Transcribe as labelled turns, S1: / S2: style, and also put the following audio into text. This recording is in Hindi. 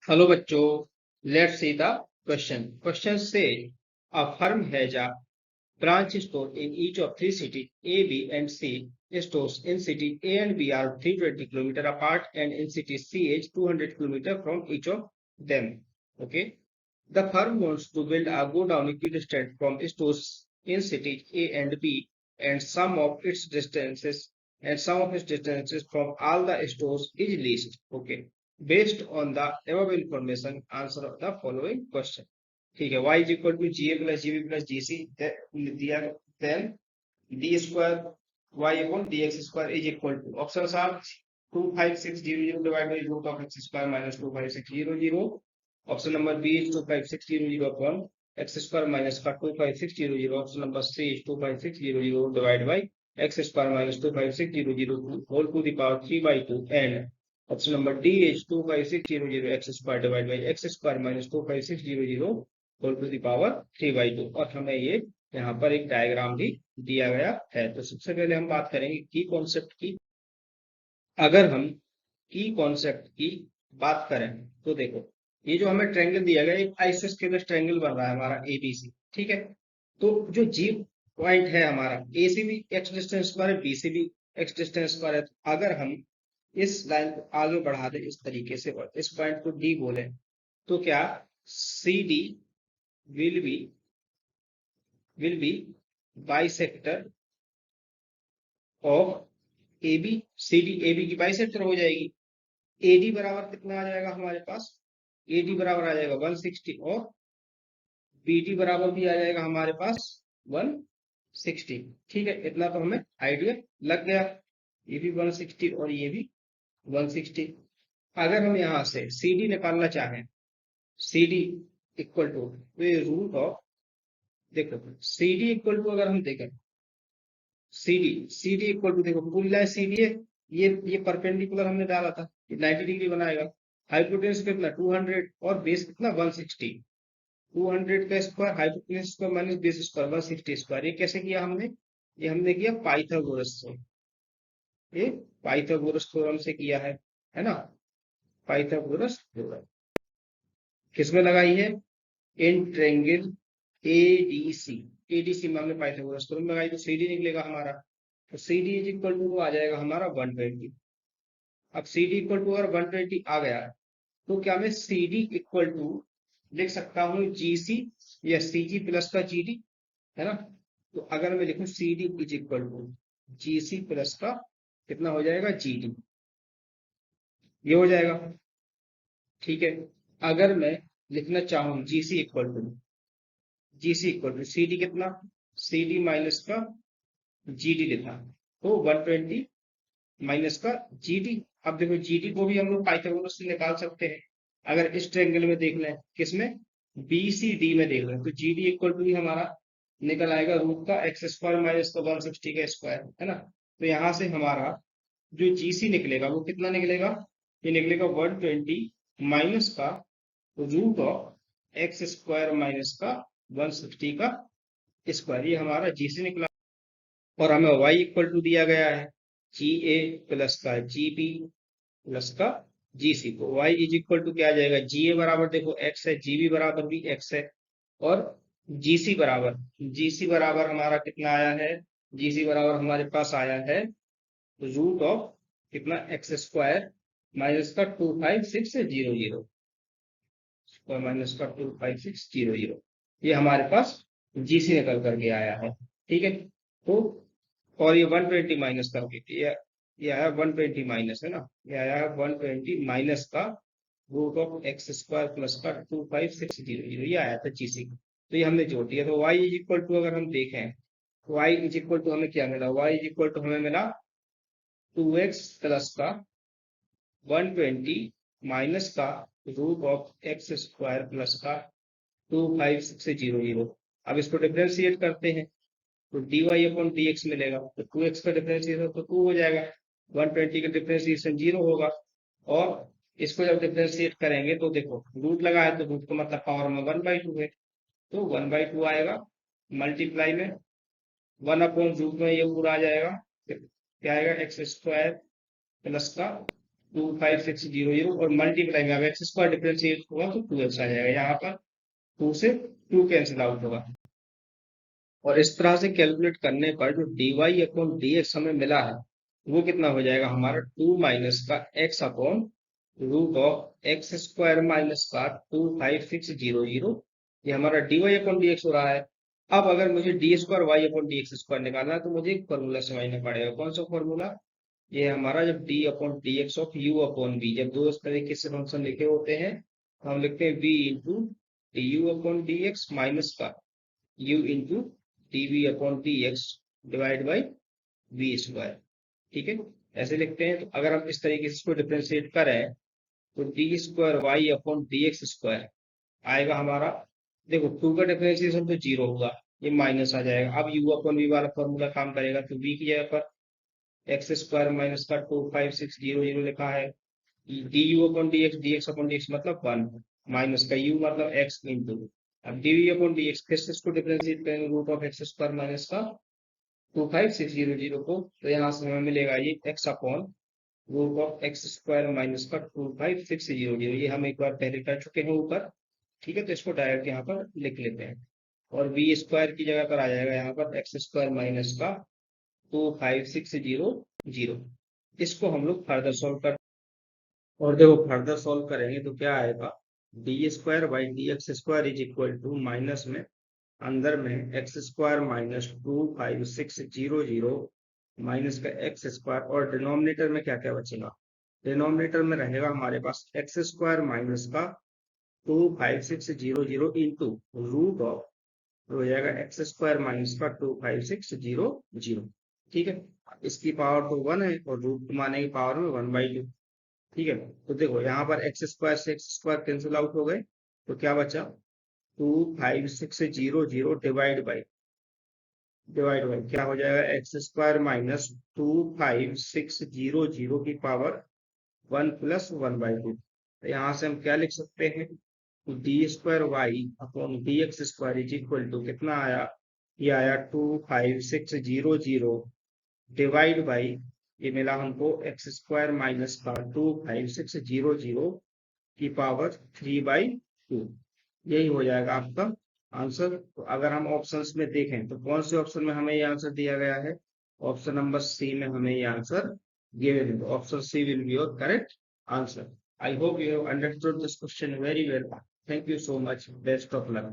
S1: Hello बच्चों, let's see the question. Question says a firm has a branch store in each of three cities A, B, and C. Stores in city A and B are 320 kilometers apart, and in city C is 200 kilometers from each of them. Okay. The firm wants to build a go down equidistant from stores in cities A and B, and some of its distances from all the stores is leased. Okay. Based on the above information, answer the following question. ठीक है, y is equal to ga plus gb plus gc दिया, then d square y upon dx square is equal to options are 25600 divided by root of x square minus 25600. Option number B is 25600 upon x square minus 25600. Option number C is 25600 divided by x square minus 25600 whole to the power 3 by 2, and option number D is 25600 x square divided by x square minus 25600 whole to the power 3 by 2। और हमें ये यहाँ पर एक डायग्राम भी दिया गया है। तो सबसे पहले हम बात करेंगे की कॉन्सेप्ट की। अगर हम की कॉन्सेप्ट की बात करें तो देखो, ये जो हमें ट्रायंगल दिया गया एक आइसोस्केलस ट्रायंगल बन रहा है हमारा एबीसी, ठीक है। तो जो जी पॉइंट है हमारा, ए से भी एक्स डिस्टेंस पर है, बी से भी एक्स डिस्टेंस पर है। अगर हम इस लाइन को आगे बढ़ा दें इस तरीके से और इस पॉइंट को डी बोले, तो क्या C D will be bisector of AB। CD AB की बाइसेक्टर हो जाएगी। AD बराबर कितना आ जाएगा हमारे पास, AD बराबर आ जाएगा 160 और BD बराबर भी आ जाएगा हमारे पास 160। ठीक है, इतना तो हमें आइडिया लग गया। ये भी 160 और ये भी 160। अगर हम यहाँ से CD निकालना चाहें, CD equal to root of, देखो CD इक्वल टू अगर हम देखें CD इक्वल टू, देखो पूरी लाइन CD है, ये परपेंडिकुलर हमने डाला था, ये 90 डिग्री बनाएगा। हाइपोटेन्यूज कितना 200 और बेस कितना 160। 200 का square hypotenuse square minus base square 160 square. ये कैसे किया हमने, ये हमने किया पाइथागोरस से, ये पाइथागोरस थ्योरम से किया है ना। पाइथागोरस थ्योरम किसमें लगाई है, इन ट्रायंगल एडीसी में हमने पाइथागोरस थ्योरम लगाई, तो CD निकलेगा हमारा। तो CD इज इक्वल टू आ जाएगा हमारा 120। अब CD इक्वल टू अगर 120 आ गया तो क्या मैं CD इक्वल टू लिख सकता हूँ GC या CG प्लस का GD, है ना। तो अगर मैं लिखूं CD is equal to GC plus का कितना हो जाएगा GD, ये हो जाएगा। ठीक है, अगर मैं लिखना चाहूँ GC इक्वल टू CD कितना, CD माइनस का GD लिखा, तो 120 माइनस का GD। अब देखो GD को भी हम लोग पाइथागोरस से निकाल सकते हैं। अगर इस ट्रायंगल में देख लें, किसमें BCD में देख लें, तो GD इक्वल टू हमारा निकल आएगा रूट का एक्स स्क्वायर माइनस का 160 का स्क्वायर, है ना। तो यहाँ से हमारा जो GC निकलेगा वो कितना निकलेगा, ये निकलेगा 120 माइनस का root of x square minus का 160 का स्क्वायर, ये हमारा GC निकला। और हमें y इक्वल टू दिया गया है GA प्लस का GB प्लस का GC। तो y इज इक्वल टू क्या आ जाएगा, GA बराबर देखो x है, GB बराबर भी x है, और GC बराबर हमारा कितना आया है, GC बराबर हमारे पास आया है रूट ऑफ कितना एक्स स्क्वायर माइनस का 25600 माइनस का 25600, ये हमारे पास GC निकल करके आया है। ठीक है, तो और ये 120 माइनस करके ये आया 120 माइनस, है ना, ये आया 120 माइनस का root of x square plus का 25600, ये आया था GC। तो ये हमने जोड़ दिया। तो y इज इक्वल टू अगर हम देखें, y इज इक्वल टू हमें क्या मिला, y इज इक्वल टू हमें मिला 2x प्लस का 120 माइनस का root of x square plus का 25600। अब इसको डिफरेंशिएट करते हैं तो dy अपॉन dx मिलेगा, तो 2x का डिफरेंशिएशन तो 2 हो जाएगा, 120 का डिफरेंशिएशन 0 होगा। और इसको जब डिफरेंशिएट करेंगे तो देखो रूट लगा है, तो रूट का मतलब पावर में 1/2 है, तो 1/2 आएगा, मल्टीप्लाई में 1 अपॉन रूट में ये पूरा आ जाएगा, क्या आएगा एक्स स्क्वायर प्लस का 25600 और मल्टीप्लाई में अब एक्स स्क्वायर डिफरेंशिएट होगा तो 2x आ जाएगा, यहाँ पर 2 से 2 कैंसिल आउट होगा। और इस तरह से कैलकुलेट करने पर जो dy अपॉन dx हमें मिला है वो कितना हो जाएगा हमारा 2 माइनस का x upon root of x square minus का 25600, ये हमारा dy अपॉन dx हो रहा है। अब अगर मुझे D square Y upon D X square निकालना है तो मुझे एक फॉर्मूला समझना पड़ेगा। कौन सा फॉर्मूला? ये हमारा जब D upon D X of U upon B, जब दो इस तरीके से फंक्शन लिखे होते हैं तो हम लिखते हैं v into D U upon D X minus का u into D V upon D X divide by V square. ठीक है, ऐसे लिखते हैं। तो अगर हम इस तरीके से इसको डिफ्रेंशिएट करें तो D square Y upon D X square आएगा हमारा, देखो 2 का डिफरेंशिएशन तो 0 होगा, ये माइनस आ जाएगा। अब u अपॉन वी वाला फॉर्मूला काम करेगा तो v की जगह पर एक्स स्क्वायर माइनस का 25600 लिखा है, D U upon D X upon D X मतलब 1 माइनस का u मतलब x इंटू, अब D V upon D X फिर से इसको डिफरेंशिएट करेंगे root of x square minus का 25600 को, तो यहाँ से हमें मिलेगा ये x upon root of x square minus का 25600, ये हम एक बार पहले कर चुके हैं ऊपर। ठीक है, तो इसको डायरेक्ट यहाँ पर लिख लेते हैं और वी स्क्वायर की जगह पर आ जाएगा यहाँ पर एक्स स्क्वायर माइनस का 25600। इसको हम लोग फर्दर सॉल्व कर, और देखो फर्दर सॉल्व करेंगे तो क्या आएगा, D square by D X square is equal to minus में अंदर में एक्स स्क्वायर माइनस 25600 माइनस का एक्स स्क्वायर, और डिनोमिनेटर में क्या क्या बचेगा, डिनोमिनेटर में रहेगा हमारे पास एक्स स्क्वायर माइनस का 25600 इंटू रूट ऑफ हो जाएगा एक्स स्क्वायर माइनस का 25600। ठीक है, इसकी पावर तो 1 है और रूट माने की पावर में 1/2। ठीक है, तो देखो यहाँ पर एक्स स्क्वायर से एक्स स्क्वायर कैंसिल आउट हो गए तो क्या बचा 25600 डिवाइड बाई क्या हो जाएगा एक्स स्क्वायर माइनस 25600 की पावर 1 प्लस 1/2। तो यहाँ से हम क्या लिख सकते हैं, D square Y upon D X square is equal to कितना आया, ये आया 25600 डिवाइड बाई ये मिला हमको एक्स स्क्वायर माइनस का 25600 की पावर 3/2। यही हो जाएगा आपका आंसर। तो अगर हम ऑप्शंस में देखें तो कौन से ऑप्शन में हमें ये आंसर दिया गया है, ऑप्शन नंबर सी में हमें ये आंसर गिवन है। Option C will be your correct answer. I hope you have understood this question very well. Thank you so much. Best of luck.